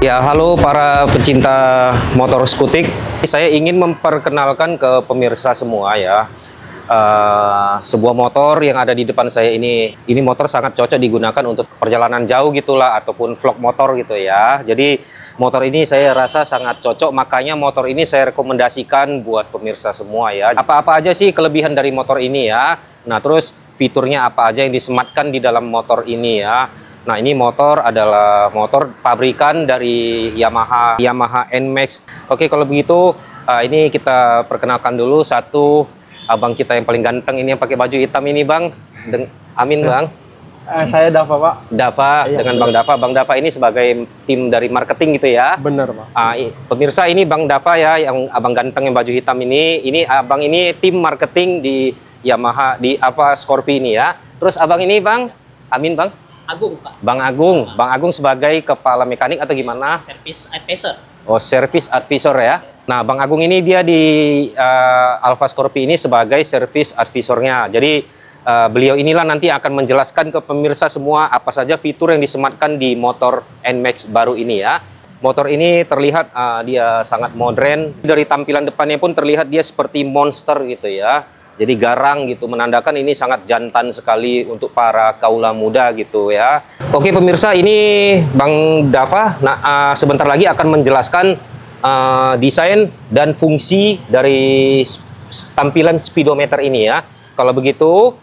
Ya, halo para pecinta motor skutik. Saya ingin memperkenalkan ke pemirsa semua ya. Sebuah motor yang ada di depan saya ini motor sangat cocok digunakan untuk perjalanan jauh gitulah, ataupun vlog motor gitu ya. Jadi motor ini saya rasa sangat cocok, makanya motor ini saya rekomendasikan buat pemirsa semua ya. Apa-apa aja sih kelebihan dari motor ini ya. Nah, terus fiturnya apa aja yang disematkan di dalam motor ini ya. Nah, ini motor adalah motor pabrikan dari Yamaha NMAX. Oke, kalau begitu ini kita perkenalkan dulu satu abang kita yang paling ganteng ini, yang pakai baju hitam ini, Bang. Amin, Bang. Saya Dava, Pak. Dava, iya, dengan Bang Dava. Bang Dava ini sebagai tim dari marketing gitu ya. Bener, Pak. Pemirsa, ini Bang Dava ya, yang abang ganteng yang baju hitam ini. Ini abang ini tim marketing di Yamaha, di Scorpio ini ya. Terus abang ini, Bang. Amin, Bang. Agung, Pak. Bang Agung sebagai kepala mekanik atau gimana? Service advisor. Oh, service advisor ya. Nah, Bang Agung ini dia di Alfa Scorpio ini sebagai service advisornya. Jadi beliau inilah nanti akan menjelaskan ke pemirsa semua apa saja fitur yang disematkan di motor NMAX baru ini ya. Motor ini terlihat dia sangat modern. Dari tampilan depannya pun terlihat dia seperti monster gitu ya. Jadi garang gitu, menandakan ini sangat jantan sekali untuk para kaula muda gitu ya. Oke pemirsa, ini Bang Dava sebentar lagi akan menjelaskan desain dan fungsi dari tampilan speedometer ini ya. Kalau begitu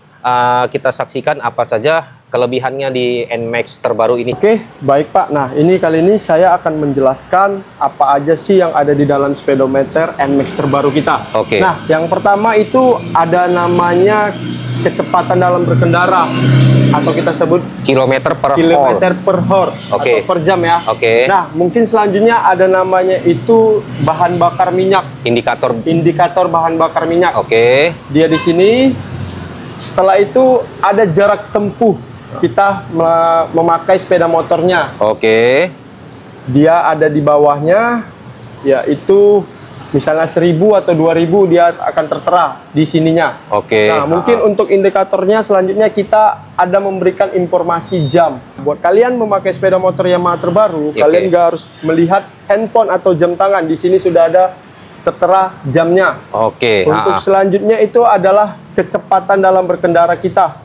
kita saksikan apa saja kelebihannya di NMAX terbaru ini. Oke, baik Pak. Nah, kali ini saya akan menjelaskan apa aja sih yang ada di dalam speedometer NMAX terbaru kita. Oke. Nah, yang pertama itu ada namanya kecepatan dalam berkendara, atau kita sebut kilometer per hour atau per jam ya. Oke. Nah, mungkin selanjutnya ada namanya itu bahan bakar minyak. Indikator bahan bakar minyak. Oke. Dia di sini. Setelah itu ada jarak tempuh kita memakai sepeda motornya. Oke. Dia ada di bawahnya, yaitu misalnya 1000 atau 2000 dia akan tertera di sininya. Oke. Nah, mungkin untuk indikatornya selanjutnya kita ada memberikan informasi jam. Buat kalian memakai sepeda motor Yamaha terbaru, kalian nggak harus melihat handphone atau jam tangan. Di sini sudah ada tertera jamnya. Oke. Untuk selanjutnya itu adalah kecepatan dalam berkendara kita.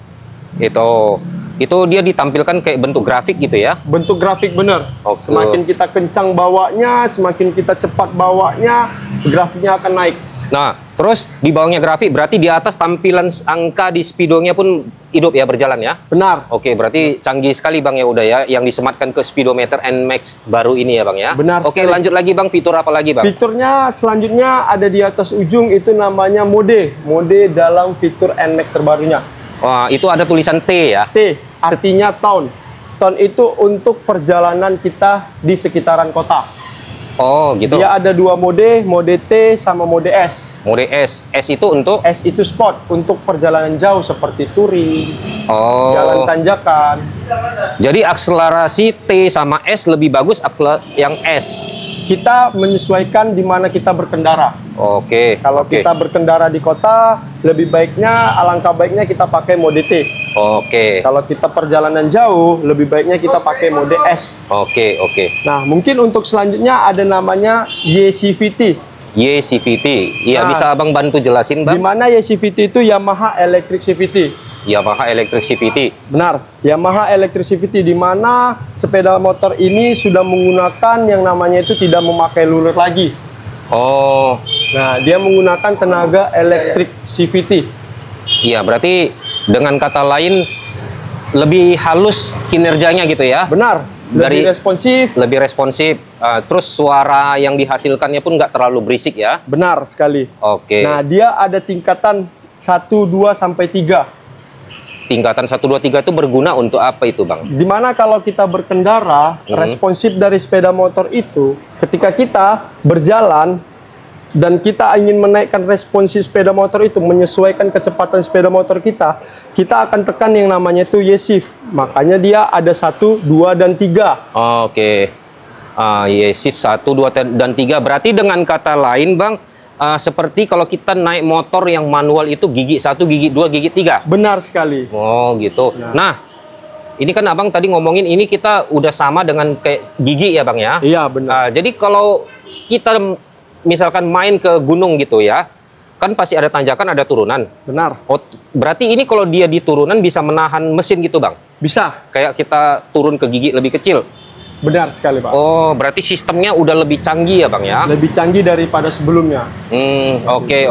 Itu dia ditampilkan kayak bentuk grafik gitu ya? Bentuk grafik bener. Semakin kita kencang bawanya, semakin kita cepat bawanya, grafiknya akan naik. Nah, terus di bawahnya grafik berarti di atas tampilan angka di speedonya pun hidup ya, berjalan ya? Benar. Oke, berarti canggih sekali Bang ya udah ya, yang disematkan ke speedometer NMAX baru ini ya Bang ya? Benar. Oke, lanjut lagi Bang, fitur apa lagi Bang? Fiturnya selanjutnya ada di atas ujung, itu namanya mode dalam fitur NMAX terbarunya. Wah, itu ada tulisan T ya? T, artinya town. Town itu untuk perjalanan kita di sekitaran kota. Oh, gitu. Dia ada dua mode T sama mode S. Mode S. S itu untuk? S itu sport, untuk perjalanan jauh seperti touring, jalan tanjakan. Jadi akselerasi T sama S lebih bagus yang S. Kita menyesuaikan di mana kita berkendara. Oke. Kalau kita berkendara di kota, lebih baiknya, alangkah baiknya kita pakai mode T. Oke. Kalau kita perjalanan jauh, lebih baiknya kita pakai mode S. Oke. Nah, mungkin untuk selanjutnya ada namanya YCVT. YCVT. Iya, bisa Abang bantu jelasin Bang? Di mana YCVT itu Yamaha Electric CVT. Yamaha Electric CVT. Benar, Yamaha Electric CVT, di mana sepeda motor ini sudah menggunakan yang namanya itu tidak memakai luler lagi. Oh. Nah, dia menggunakan tenaga Electric CVT. Iya, berarti dengan kata lain lebih halus kinerjanya gitu ya? Benar, lebih responsif. Lebih responsif. Terus suara yang dihasilkannya pun nggak terlalu berisik ya? Benar sekali. Oke. Nah, dia ada tingkatan 1, 2, sampai 3. Tingkatan 1, 2, 3 itu berguna untuk apa itu Bang? Dimana kalau kita berkendara, responsif dari sepeda motor itu, ketika kita berjalan dan kita ingin menaikkan responsif sepeda motor itu, menyesuaikan kecepatan sepeda motor kita akan tekan yang namanya itu Y-shift. Makanya dia ada 1, 2, dan 3. Oke. Y-shift 1, 2, dan 3. Berarti dengan kata lain Bang, seperti kalau kita naik motor yang manual itu gigi 1, gigi 2, gigi 3. Benar sekali. Oh gitu. Nah, Ini kan abang tadi ngomongin ini kita udah sama dengan kayak gigi ya bang ya? Iya benar. Jadi kalau kita misalkan main ke gunung gitu ya, kan pasti ada tanjakan, ada turunan. Benar. Oh, berarti ini kalau dia di turunan bisa menahan mesin gitu bang? Bisa. Kayak kita turun ke gigi lebih kecil? Benar sekali Pak. Oh, berarti sistemnya udah lebih canggih ya bang ya? Lebih canggih daripada sebelumnya. Oke.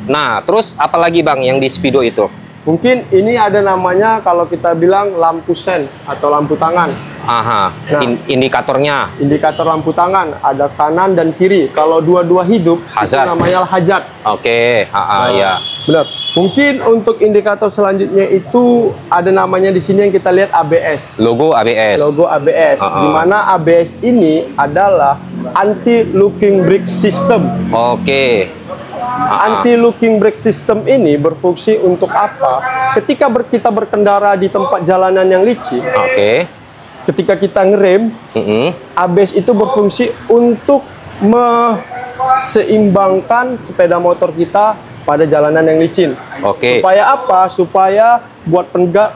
Nah, terus apa lagi bang yang di Speedo itu? Mungkin ini ada namanya kalau kita bilang lampu sen atau lampu tangan. Aha, Nah, indikatornya. Indikator lampu tangan ada kanan dan kiri. Kalau dua-dua hidup, Hazard. itu namanya hazard. Oke, ya. Benar. Mungkin untuk indikator selanjutnya itu ada namanya di sini yang kita lihat ABS. Logo ABS. Logo ABS. Di mana ABS ini adalah anti-locking brake system. Oke. Anti-locking brake system ini berfungsi untuk apa? Ketika kita berkendara di tempat jalanan yang licin, ketika kita ngerem, ABS itu berfungsi untuk seimbangkan sepeda motor kita pada jalanan yang licin. Supaya apa? Supaya buat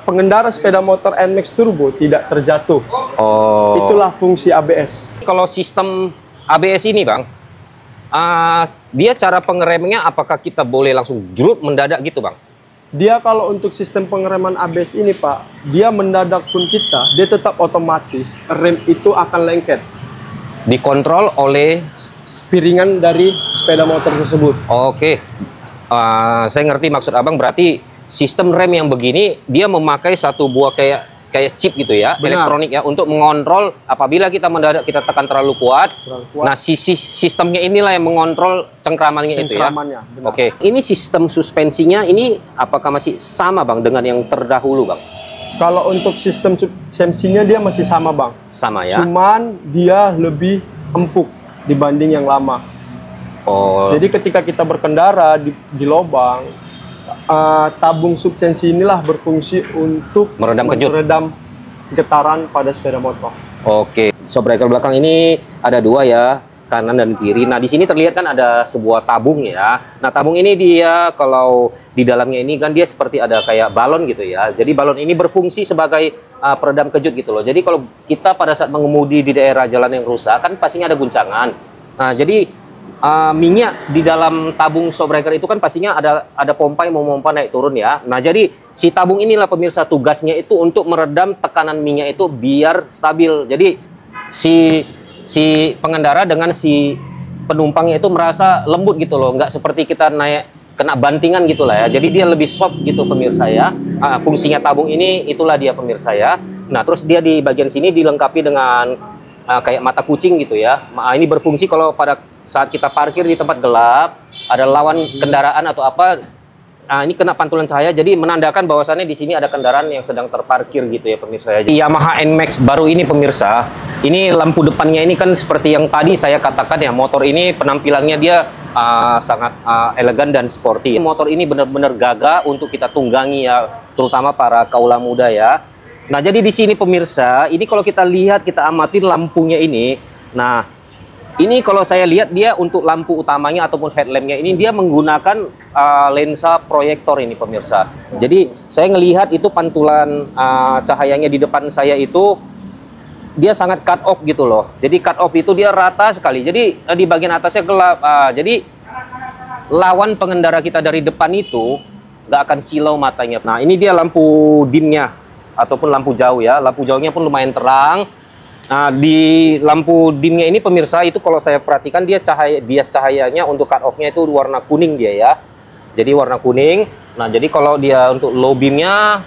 pengendara sepeda motor NMAX Turbo tidak terjatuh. Itulah fungsi ABS. Kalau sistem ABS ini bang, dia cara pengeremnya apakah kita boleh langsung jurut mendadak gitu bang? Dia kalau untuk sistem pengereman ABS ini Pak, dia mendadak pun dia tetap otomatis, rem itu akan lengket. Dikontrol oleh piringan dari sepeda motor tersebut. Oke. Saya ngerti maksud abang, berarti sistem rem yang begini, dia memakai satu buah kayak chip gitu ya, elektronik ya, untuk mengontrol apabila kita mendadak kita tekan terlalu kuat. Nah, sistemnya inilah yang mengontrol cengkramannya itu ya. Oke. Ini sistem suspensinya ini apakah masih sama bang dengan yang terdahulu bang? Kalau untuk sistem suspensinya dia masih sama bang. Sama ya. Cuman dia lebih empuk dibanding yang lama. Jadi ketika kita berkendara di lubang, tabung suspensi inilah berfungsi untuk meredam getaran pada sepeda motor. Oke, shockbreaker belakang ini ada dua ya, kanan dan kiri. Nah, di sini terlihat kan ada sebuah tabung ya. Nah, tabung ini dia kalau di dalamnya ini kan dia seperti ada kayak balon gitu ya. Jadi balon ini berfungsi sebagai peredam kejut gitu loh. Jadi kalau kita pada saat mengemudi di daerah jalan yang rusak kan pastinya ada guncangan. Nah, jadi minyak di dalam tabung shockbreaker itu kan pastinya ada pompa yang memompa naik turun ya. Nah, jadi si tabung inilah pemirsa tugasnya itu untuk meredam tekanan minyak itu biar stabil. Jadi si pengendara dengan si penumpangnya itu merasa lembut gitu loh, nggak seperti kita naik kena bantingan gitulah ya. Jadi dia lebih soft gitu pemirsa ya. Fungsinya tabung ini itulah dia pemirsa ya. Nah, terus dia di bagian sini dilengkapi dengan kayak mata kucing gitu ya. Ini berfungsi kalau pada saat kita parkir di tempat gelap, ada lawan kendaraan atau apa, ini kena pantulan cahaya, jadi menandakan bahwasannya di sini ada kendaraan yang sedang terparkir gitu ya pemirsa. Yamaha NMAX baru ini pemirsa, ini lampu depannya ini kan seperti yang tadi saya katakan ya, motor ini penampilannya dia sangat elegan dan sporty. Motor ini benar-benar gagah untuk kita tunggangi ya, terutama para kaula muda ya. Nah, jadi di sini pemirsa, ini kalau kita lihat, kita amati lampunya ini. Nah, ini kalau saya lihat dia untuk lampu utamanya ataupun headlampnya ini dia menggunakan lensa proyektor ini pemirsa. Jadi saya ngelihat itu pantulan cahayanya di depan saya itu dia sangat cut off gitu loh. Jadi cut off itu dia rata sekali. Jadi di bagian atasnya gelap. Jadi lawan pengendara kita dari depan itu nggak akan silau matanya. Nah, ini dia lampu dimnya ataupun lampu jauh ya. Lampu jauhnya pun lumayan terang. Nah, di lampu dimnya ini pemirsa itu kalau saya perhatikan dia bias cahayanya untuk cut off-nya itu warna kuning dia ya. Jadi warna kuning. Nah, jadi kalau dia untuk low beam-nya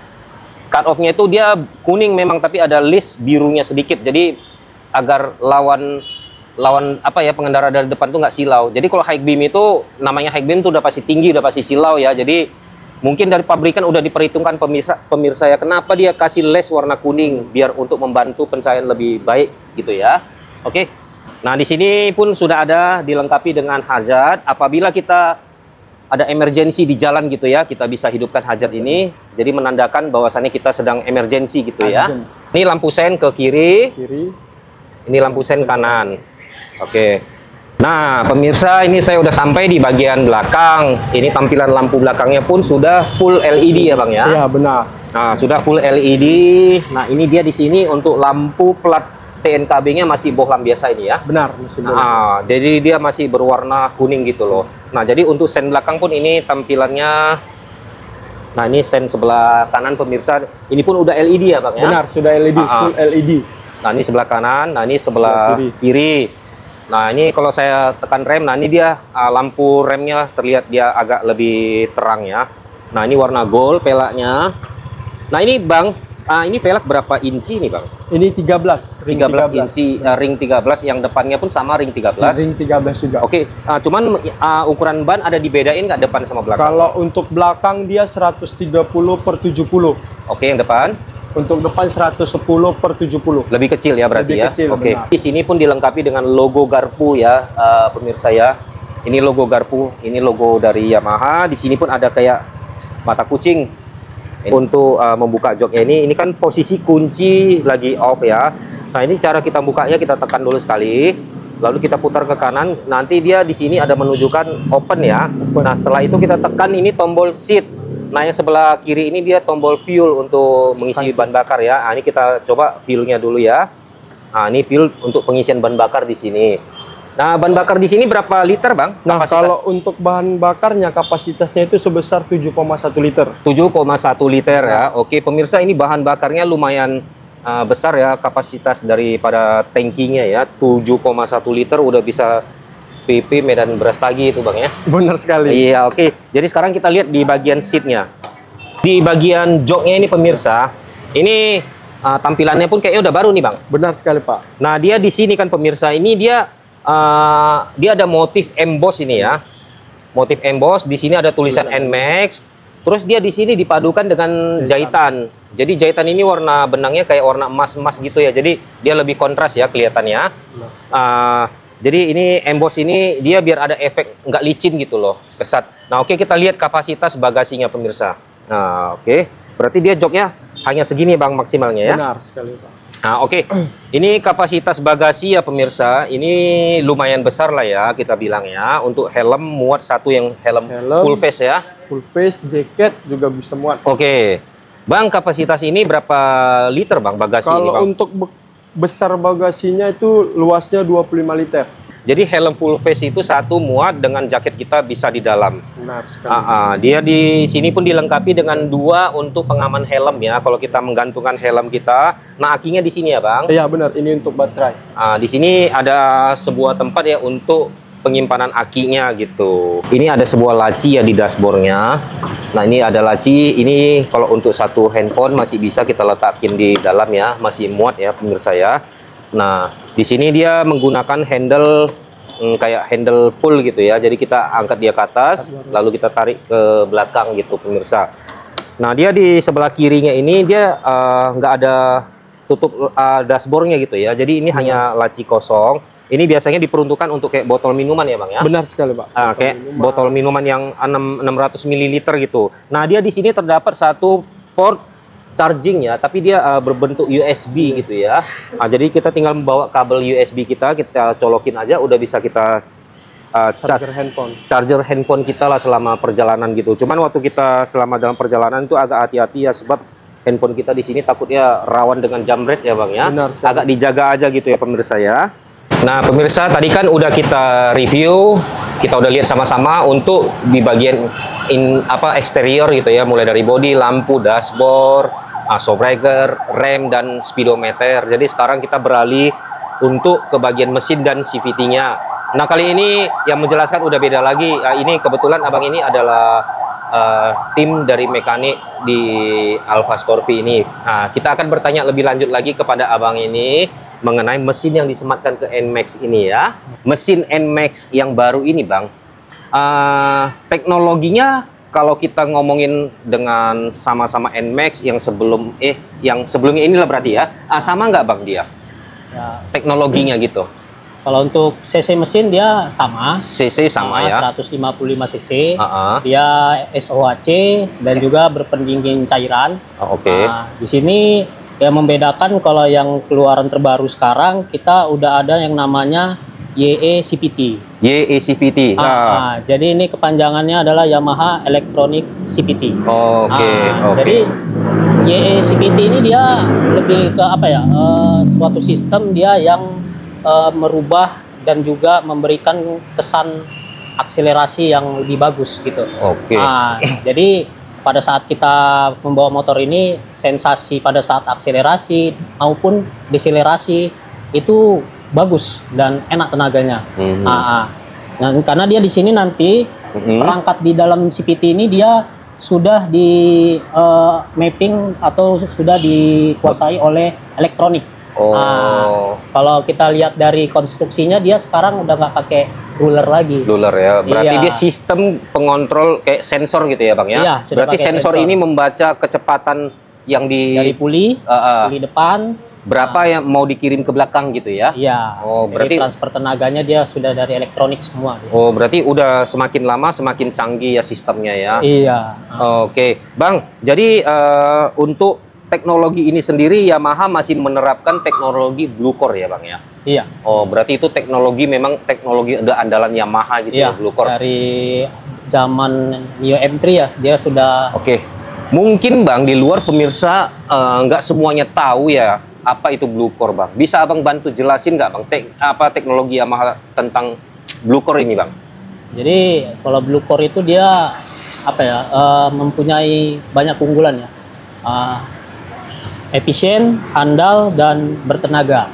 cut off-nya itu dia kuning memang tapi ada list birunya sedikit. Jadi agar lawan apa ya pengendara dari depan tuh nggak silau. Jadi kalau high beam itu namanya high beam tuh udah pasti tinggi, udah pasti silau ya. Jadi mungkin dari pabrikan udah diperhitungkan pemirsa ya, kenapa dia kasih les warna kuning biar untuk membantu pencahayaan lebih baik gitu ya. Oke. Nah, di sini pun sudah ada dilengkapi dengan hazard. Apabila kita ada emergensi di jalan gitu ya, kita bisa hidupkan hazard ini. Jadi menandakan bahwasannya kita sedang emergensi gitu ya. Ini lampu sen ke kiri. Ini lampu sen kanan. Oke. Nah, pemirsa, ini saya udah sampai di bagian belakang. Ini tampilan lampu belakangnya pun sudah full LED ya, Bang ya? Iya, benar. Nah, sudah full LED. Nah, ini dia di sini untuk lampu plat TNKB-nya masih bohlam biasa ini ya. Benar, masih bohlam. Nah, jadi dia masih berwarna kuning gitu loh. Nah, jadi untuk sen belakang pun ini tampilannya. Nah, ini sen sebelah kanan pemirsa. Ini pun udah LED ya, Bang ya? Benar, sudah LED, full LED. Nah, ini sebelah kanan, nah ini sebelah kiri. Nah, ini kalau saya tekan rem, nah ini dia lampu remnya terlihat dia agak lebih terang ya. Nah, ini warna gold pelaknya. Nah, ini Bang, ini velg berapa inci nih Bang? Ini 13, ring 13 inci, ring 13, yang depannya pun sama ring 13. Ring 13 juga. Oke, cuman ukuran ban ada dibedain nggak depan sama belakang? Kalau untuk belakang dia 130/70. Oke, yang depan? Untuk depan 110/70. Lebih kecil ya berarti Lebih ya? kecil, Oke, benar. di sini pun dilengkapi dengan logo Garpu ya, pemirsa ya. Ini logo Garpu, ini logo dari Yamaha. Di sini pun ada kayak mata kucing. Untuk membuka joknya ini kan posisi kunci lagi off ya. Nah, ini cara kita bukanya, kita tekan dulu sekali, lalu kita putar ke kanan. Nanti dia di sini ada menunjukkan open ya. Nah, setelah itu kita tekan ini tombol seat. Nah, yang sebelah kiri ini dia tombol fuel untuk mengisi ban bakar ya. Nah, ini kita coba fuelnya dulu ya. Nah, ini fuel untuk pengisian ban bakar di sini. Nah, ban bakar di sini berapa liter, Bang? Nah, Kapasitas? kalau untuk bahan bakarnya kapasitasnya itu sebesar 7,1 liter. 7,1 liter ya. Oke, pemirsa, ini bahan bakarnya lumayan besar ya, kapasitas daripada tangkinya ya. 7,1 liter udah bisa PP Medan Brastagi itu Bang ya. Benar sekali. Iya, oke. Jadi sekarang kita lihat di bagian seatnya. Di bagian joknya ini pemirsa, ini tampilannya pun kayaknya udah baru nih Bang. Benar sekali Pak. Nah, dia di sini kan pemirsa, ini dia ada motif emboss ini ya. Motif emboss, di sini ada tulisan NMAX. Terus dia di sini dipadukan dengan jahitan. Jadi jahitan ini warna benangnya kayak warna emas-emas gitu ya. Jadi dia lebih kontras ya kelihatannya. Jadi ini emboss ini dia biar ada efek nggak licin gitu loh, kesat. Nah, oke, kita lihat kapasitas bagasinya pemirsa. Nah, oke. Berarti dia joknya hanya segini Bang maksimalnya ya. Benar sekali Pak. Nah, oke. Ini kapasitas bagasi ya pemirsa. Ini lumayan besar lah ya kita bilang ya. Untuk helm muat satu, yang helm full face ya. Full face, jaket juga bisa muat. Oke. Bang, kapasitas ini berapa liter Bang bagasi ini Kalau Bang? untuk besar bagasinya itu luasnya 25 liter. Jadi helm full face itu satu muat dengan jaket kita bisa di dalam. Benar sekali. Dia di sini pun dilengkapi dengan 2 untuk pengaman helm ya. Kalau kita menggantungkan helm kita, nah akinya di sini ya Bang. Iya benar, ini untuk baterai. Di sini ada sebuah tempat ya untuk penyimpanan akinya gitu. Ini ada sebuah laci ya di dashboardnya. Nah, ini ada laci. Ini kalau untuk satu handphone masih bisa kita letakin di dalam ya, masih muat ya pemirsa ya. Nah, di sini dia menggunakan handle kayak handle pull gitu ya. Jadi kita angkat dia ke atas, lalu kita tarik ke belakang gitu pemirsa. Nah, dia di sebelah kirinya ini dia nggak ada tutup dashboardnya gitu ya. Jadi ini hanya laci kosong. Ini biasanya diperuntukkan untuk kayak botol minuman ya Bang ya. Benar sekali Pak. Kayak botol minuman yang 600 ml gitu. Nah, dia di sini terdapat satu port charging ya, tapi dia berbentuk USB gitu ya. Jadi kita tinggal membawa kabel USB kita colokin aja, udah bisa kita charger handphone kita lah selama perjalanan gitu. Cuman waktu kita selama dalam perjalanan itu agak hati-hati ya, sebab handphone kita di sini takutnya rawan dengan jamret ya Bang ya. Benar sekali. Agak dijaga aja gitu ya pemirsa ya. Nah pemirsa, tadi kan udah kita review, kita udah lihat sama-sama untuk di bagian eksterior gitu ya, mulai dari bodi, lampu, dashboard, shockbreaker, rem, dan speedometer. Jadi sekarang kita beralih untuk ke bagian mesin dan CVT-nya. Nah, kali ini yang menjelaskan udah beda lagi. Ini kebetulan abang ini adalah tim dari mekanik di Alfa Scorpio ini. Nah, kita akan bertanya lebih lanjut lagi kepada abang ini mengenai mesin yang disematkan ke NMAX ini ya. Mesin NMAX yang baru ini Bang, teknologinya kalau kita ngomongin dengan sama-sama NMAX yang sebelumnya inilah berarti ya, sama nggak Bang dia? Ya. Teknologinya gitu. Kalau untuk cc mesin dia sama. CC sama ya. 155 cc. Dia SOHC dan juga berpendingin cairan. Oke. Nah, di sini yang membedakan kalau yang keluaran terbaru sekarang kita udah ada yang namanya YE-CVT. YE-CVT. Jadi ini kepanjangannya adalah Yamaha Electronic CVT. Oke. Jadi YE CVT ini dia lebih ke apa ya? Suatu sistem dia yang merubah dan juga memberikan kesan akselerasi yang lebih bagus gitu. Oke. Nah, jadi pada saat kita membawa motor ini, sensasi pada saat akselerasi maupun deselerasi itu bagus dan enak tenaganya. Nah, karena dia di sini nanti perangkat di dalam CVT ini dia sudah di mapping atau sudah dikuasai oleh elektronik. Nah, kalau kita lihat dari konstruksinya, dia sekarang udah nggak pakai ruler lagi. Ruler ya, berarti Iya. dia sistem pengontrol kayak sensor gitu ya Bang ya? Iya, sudah berarti pakai sensor sensor. ini membaca kecepatan yang Dari puli depan, berapa yang mau dikirim ke belakang gitu ya? iya. Oh, berarti Jadi transfer tenaganya dia sudah dari elektronik semua. oh, berarti udah semakin lama semakin canggih ya sistemnya ya. Iya. Oke, Bang. Jadi untuk teknologi ini sendiri Yamaha masih menerapkan teknologi Blue Core ya, Bang ya? Iya. Oh, berarti itu teknologi memang teknologi andalan Yamaha gitu Iya. ya, Blue Core. Dari zaman Mio M3 ya, dia sudah. Oke. Mungkin Bang di luar pemirsa nggak semuanya tahu ya apa itu Blue Core, Bang. Bisa Abang bantu jelasin nggak, Bang? Apa teknologi Yamaha tentang Blue Core ini, Bang? Jadi kalau Blue Core itu dia apa ya? Mempunyai banyak keunggulan ya. Efisien, handal dan bertenaga.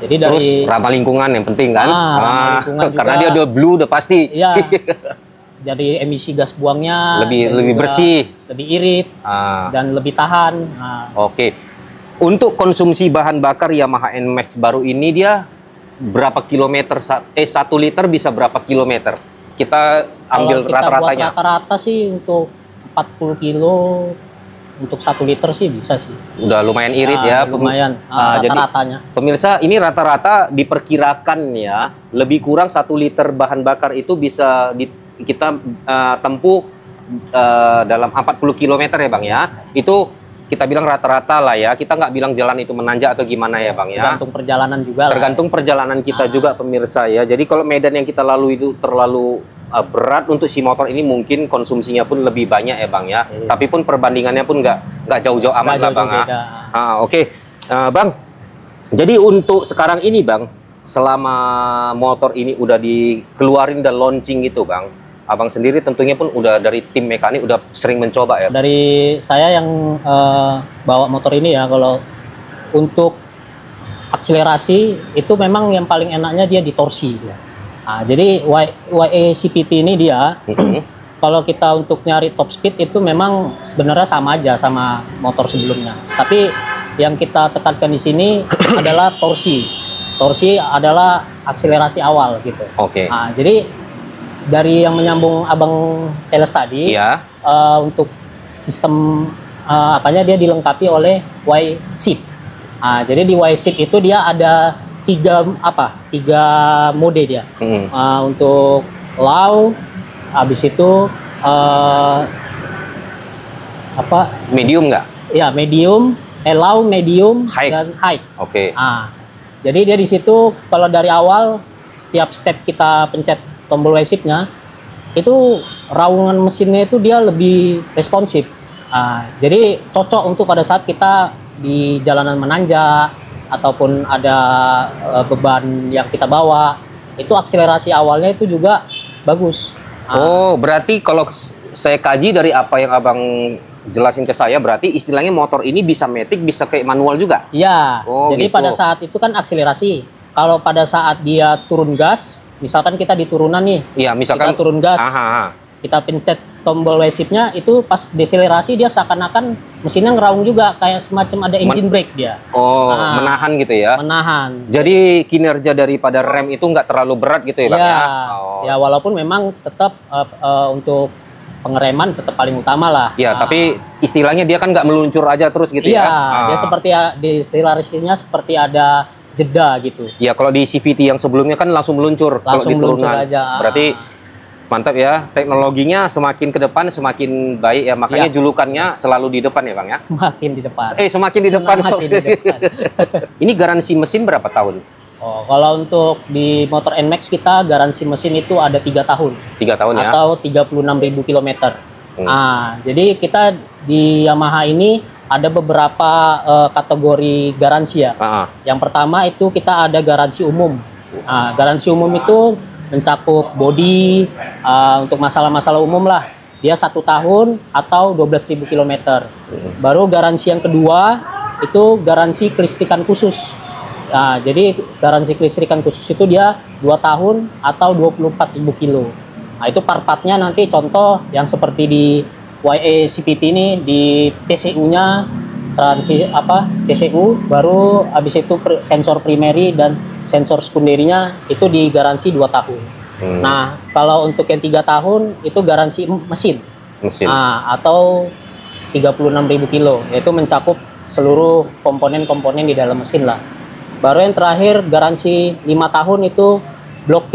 Jadi Terus dari ramah lingkungan yang penting kan? ramah lingkungan karena juga. dia udah blue udah pasti. ya dari emisi gas buangnya dan lebih juga bersih, lebih irit dan lebih tahan. Oke. Untuk konsumsi bahan bakar Yamaha NMAX baru ini dia berapa kilometer? 1 liter bisa berapa kilometer? Kita ambil Kalau kita rata-ratanya. buat rata-rata sih untuk 40 kilo untuk 1 liter sih bisa sih. Udah lumayan irit ya. Lumayan Jadi, rata-ratanya. pemirsa, ini rata-rata diperkirakan ya, lebih kurang 1 liter bahan bakar itu bisa kita tempuh dalam 40 km ya Bang ya. Itu kita bilang rata-rata lah ya. Kita nggak bilang jalan itu menanjak atau gimana ya Bang ya. Tergantung perjalanan juga lah. Tergantung perjalanan kita juga pemirsa ya. Jadi kalau medan yang kita lalui itu terlalu berat untuk si motor ini, mungkin konsumsinya pun lebih banyak ya Bang ya. Tapi pun perbandingannya pun nggak jauh-jauh amat lah Bang. Oke. Bang, jadi untuk sekarang ini Bang, selama motor ini udah dikeluarin dan launching gitu Bang, Abang sendiri tentunya pun udah dari tim mekanik udah sering mencoba ya. Dari saya yang bawa motor ini ya, kalau untuk akselerasi itu memang yang paling enaknya dia di torsi. Jadi YE CVT ini dia kalau kita untuk nyari top speed itu memang sebenarnya sama aja sama motor sebelumnya. Tapi yang kita tekankan di sini adalah torsi. Torsi adalah akselerasi awal gitu. Oke. Jadi dari yang menyambung Abang sales tadi, Iya. untuk sistem apanya dia dilengkapi oleh Y-Ship. Jadi di Y-Ship itu dia ada tiga mode dia. Untuk low, habis itu Medium nggak? Ya medium, low, medium, High. dan high. Oke. Jadi dia di situ kalau dari awal setiap step kita pencet tombol Y-Ship-nya itu raungan mesinnya itu dia lebih responsif. Jadi cocok untuk pada saat kita di jalanan menanjak ataupun ada beban yang kita bawa, itu akselerasi awalnya itu juga bagus. Oh, berarti kalau saya kaji dari apa yang Abang jelasin ke saya, berarti istilahnya motor ini bisa matic, bisa kayak manual juga? Iya, jadi gitu. pada saat itu kan akselerasi. Kalau pada saat dia turun gas, misalkan kita di turunan nih, Iya, misalkan kita turun gas, Aha. kita pencet tombol Y-Ship-nya, itu pas deselerasi dia seakan-akan mesinnya ngeraung juga, kayak semacam ada engine brake dia. Oh, menahan gitu ya? Menahan. Jadi kinerja daripada rem itu nggak terlalu berat gitu ya Bang ya? Ya walaupun memang tetap untuk pengereman tetap paling utama lah. Ya, tapi istilahnya dia kan nggak meluncur aja terus gitu iya, ya? dia seperti deselerasinya seperti ada jeda gitu. Ya, kalau di CVT yang sebelumnya kan langsung meluncur. Langsung kalau di meluncur turunan. aja. Berarti mantap ya, teknologinya semakin ke depan semakin baik ya, makanya Ya. julukannya selalu di depan ya Bang ya? Semakin di depan. Semakin di depan. Semakin sorry. di depan. Ini garansi mesin berapa tahun? Kalau untuk di motor NMAX kita garansi mesin itu ada 3 tahun. 3 tahun ya? Atau 36.000 km. Jadi kita di Yamaha ini ada beberapa kategori garansi ya. Yang pertama itu kita ada garansi umum. Nah, garansi umum itu mencakup bodi untuk masalah-masalah umum lah. Dia 1 tahun atau 12.000 km. Baru garansi yang kedua itu garansi kelistrikan khusus. Nah, jadi garansi kelistrikan khusus itu dia 2 tahun atau 24.000 kilo. Nah, itu part-partnya nanti contoh yang seperti di YA CPP ini di TCU-nya TCU, baru habis itu sensor primary dan sensor sekunderinya itu di garansi 2 tahun. Nah, kalau untuk yang 3 tahun itu garansi mesin. Nah, atau 36.000 kilo, yaitu mencakup seluruh komponen-komponen di dalam mesin lah. Baru yang terakhir garansi 5 tahun itu blok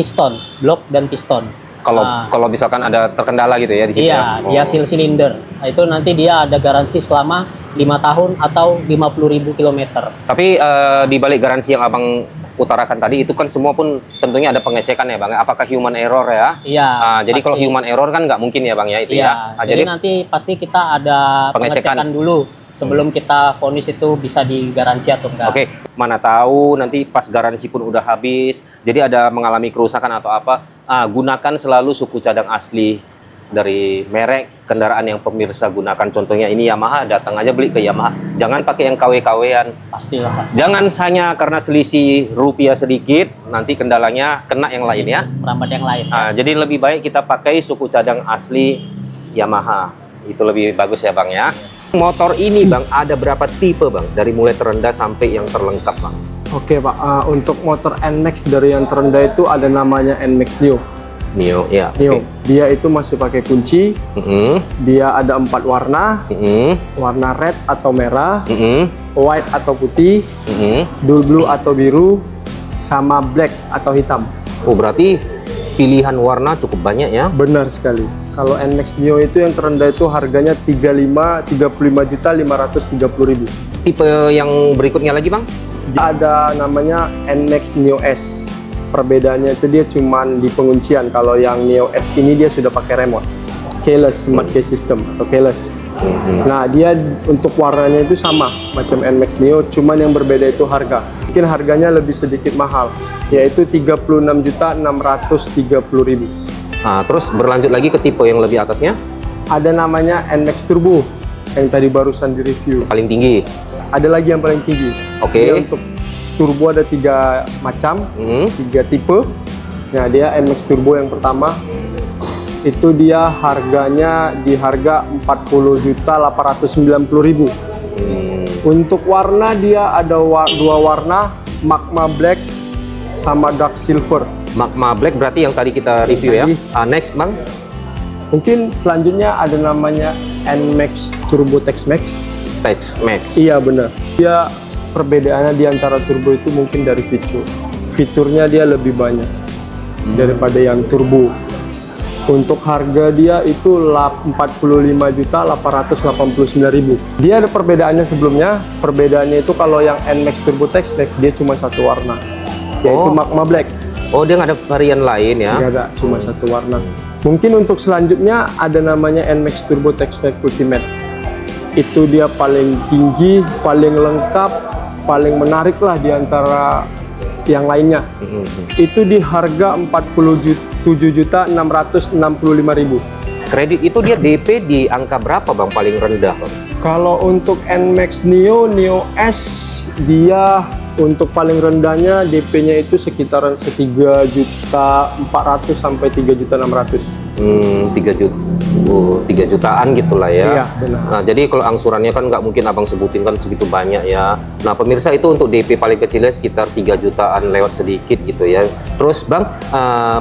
dan piston. Kalau misalkan ada terkendala gitu ya di sini. Iya, di hasil silinder. Nah, itu nanti dia ada garansi selama 5 tahun atau 50.000 km. Tapi di balik garansi yang Abang utarakan tadi itu kan semua pun tentunya ada pengecekan ya Bang. Apakah human error ya? Iya. Jadi kalau human error kan nggak mungkin ya Bang ya itu ya. Jadi nanti pasti kita ada pengecekan dulu sebelum kita vonis itu bisa digaransi atau enggak. Oke, mana tahu nanti pas garansi pun udah habis, jadi ada mengalami kerusakan atau apa. Gunakan selalu suku cadang asli dari merek kendaraan yang pemirsa gunakan. Contohnya ini Yamaha, datang aja beli ke Yamaha. Jangan pakai yang KW-KW-an. Pastilah. Jangan hanya karena selisih rupiah sedikit, nanti kendalanya kena yang lain ya. Merambat yang lain. Jadi lebih baik kita pakai suku cadang asli Yamaha. Itu lebih bagus ya Bang ya. Motor ini Bang ada berapa tipe Bang? Dari mulai terendah sampai yang terlengkap Bang. Oke Pak, untuk motor NMAX dari yang terendah itu ada namanya NMAX Neo. Neo, ya. Neo. Dia itu masih pakai kunci. Dia ada 4 warna. Warna red atau merah, white atau putih, dual blue atau biru, sama black atau hitam. Oh, berarti pilihan warna cukup banyak ya? Benar sekali. Kalau NMAX Neo itu yang terendah itu harganya 35.530.000. Tipe yang berikutnya lagi Bang? Ada namanya NMAX Neo S. Perbedaannya itu dia cuman di penguncian. Kalau yang Neo S ini dia sudah pakai remote, keyless smart key system atau keyless. Nah, dia untuk warnanya itu sama macam NMAX Neo, cuman yang berbeda itu harga. Mungkin harganya lebih sedikit mahal, yaitu 36.630.000. Nah, terus berlanjut lagi ke tipe yang lebih atasnya? Ada namanya NMAX Turbo yang tadi barusan di review. Paling tinggi. Ada lagi yang paling tinggi. Oke. Untuk turbo ada 3 macam, 3 tipe. Nah, dia NMAX Turbo yang pertama itu dia harganya di harga 40.890.000. Untuk warna dia ada 2 warna, Magma Black sama Dark Silver. Magma Black berarti yang tadi kita review ya. Next Bang. Mungkin selanjutnya ada namanya NMAX Turbo Tex-Max. Tex-Max. Iya benar. Dia perbedaannya di antara turbo itu mungkin dari fiturnya dia lebih banyak daripada yang turbo. Untuk harga dia itu 45.889.000. Dia ada perbedaannya sebelumnya. Perbedaannya itu kalau yang NMAX Turbo Tex-Max dia cuma 1 warna, yaitu Magma Black. Oh, dia nggak ada varian lain ya? Nggak ada, cuma 1 warna. Mungkin untuk selanjutnya ada namanya NMAX Turbo Tex-Max Ultimate. Itu dia paling tinggi, paling lengkap, paling menarik lah di antara yang lainnya. Itu di harga 47.665.000. Kredit itu dia DP di angka berapa Bang paling rendah Bang? Kalau untuk NMAX Neo, Neo S dia untuk paling rendahnya DP-nya itu sekitaran 3.400.000 sampai 3.600.000. 3 jutaan gitulah ya. Iya, benar. Nah, jadi kalau angsurannya kan nggak mungkin Abang sebutin kan segitu banyak ya. Nah, pemirsa itu untuk DP paling kecilnya sekitar 3 jutaan lewat sedikit gitu ya. Terus Bang,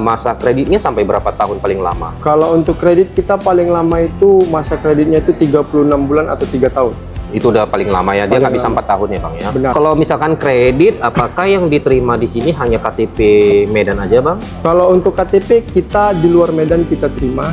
masa kreditnya sampai berapa tahun paling lama? Kalau untuk kredit kita paling lama itu masa kreditnya itu 36 bulan atau 3 tahun. Itu udah paling lama ya, dia nggak bisa 4 tahun ya Bang ya. Benar. Kalau misalkan kredit, apakah yang diterima di sini hanya KTP Medan aja Bang? Kalau untuk KTP kita di luar Medan kita terima,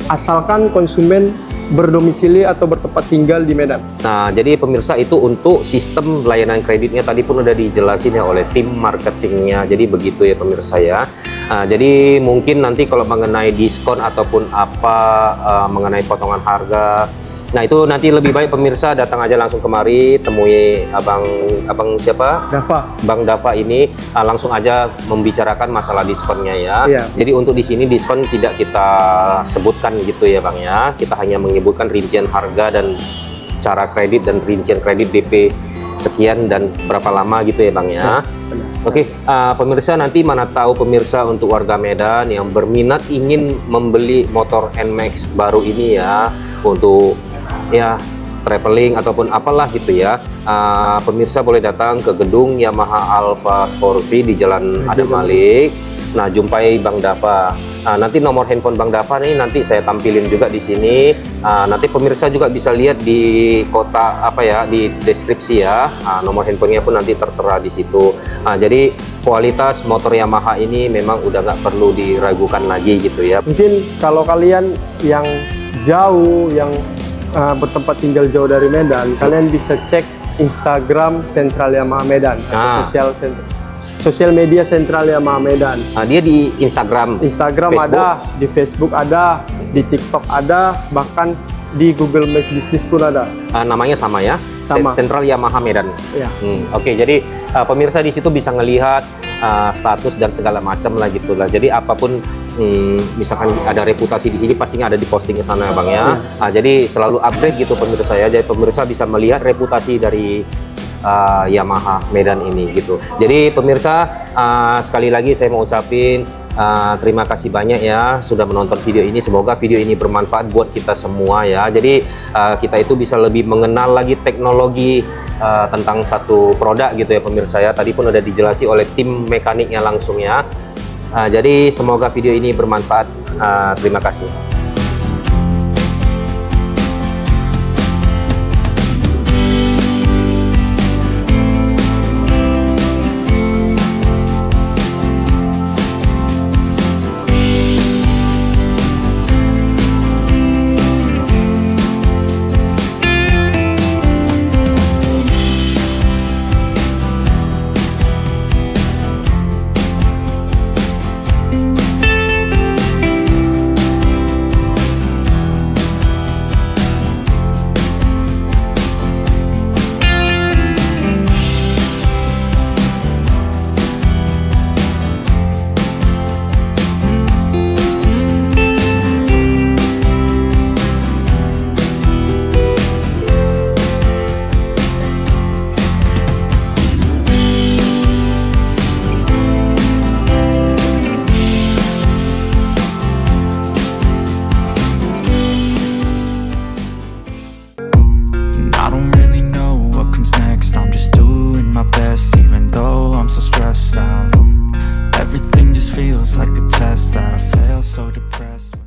asalkan konsumen berdomisili atau bertempat tinggal di Medan. Nah, jadi pemirsa itu untuk sistem layanan kreditnya tadi pun udah dijelasin ya oleh tim marketingnya. Jadi begitu ya pemirsa ya. Jadi mungkin nanti kalau mengenai diskon ataupun apa mengenai potongan harga Nah itu nanti lebih baik pemirsa datang aja langsung kemari, temui abang siapa? Dava. Bang Dava ini langsung aja membicarakan masalah diskonnya ya. Iya. Jadi untuk di sini diskon tidak kita sebutkan gitu ya Bang ya. Kita hanya menyebutkan rincian harga dan cara kredit dan rincian kredit DP sekian dan berapa lama gitu ya Bang ya. Oke, pemirsa, nanti mana tahu pemirsa untuk warga Medan yang berminat ingin membeli motor NMAX baru ini ya, untuk ya traveling ataupun apalah gitu ya, pemirsa boleh datang ke gedung Yamaha Alfa Scorpio di Jalan Adam Malik. Nah, jumpai Bang Dava. Nanti nomor handphone Bang Dava nih nanti saya tampilin juga di sini. Nanti pemirsa juga bisa lihat di kotak apa ya, di deskripsi ya. Nomor handphonenya pun nanti tertera di situ. Jadi kualitas motor Yamaha ini memang udah nggak perlu diragukan lagi gitu ya. Mungkin kalau kalian yang jauh, yang bertempat tinggal jauh dari Medan, kalian bisa cek Instagram Sentral Yamaha Medan atau sosial media Sentral Yamaha Medan. Dia di Instagram Facebook ada, di Facebook ada, di TikTok ada, bahkan di Google My Business pun ada. Namanya sama ya, sama. Sentral Yamaha Medan. Ya. Oke, jadi pemirsa di situ bisa ngelihat status dan segala macam lah gitu lah. Jadi apapun misalkan ada reputasi di sini pastinya ada di posting ke sana Bang ya. Jadi selalu update gitu pemirsa ya. Jadi pemirsa bisa melihat reputasi dari Yamaha Medan ini gitu. Jadi pemirsa, sekali lagi saya mau ucapin terima kasih banyak ya sudah menonton video ini. Semoga video ini bermanfaat buat kita semua ya. Jadi kita itu bisa lebih mengenal lagi teknologi tentang satu produk gitu ya pemirsa ya. Tadi pun udah dijelasi oleh tim mekaniknya langsung ya. Jadi semoga video ini bermanfaat. Terima kasih. Everything just feels like a test that I fail, so depressed.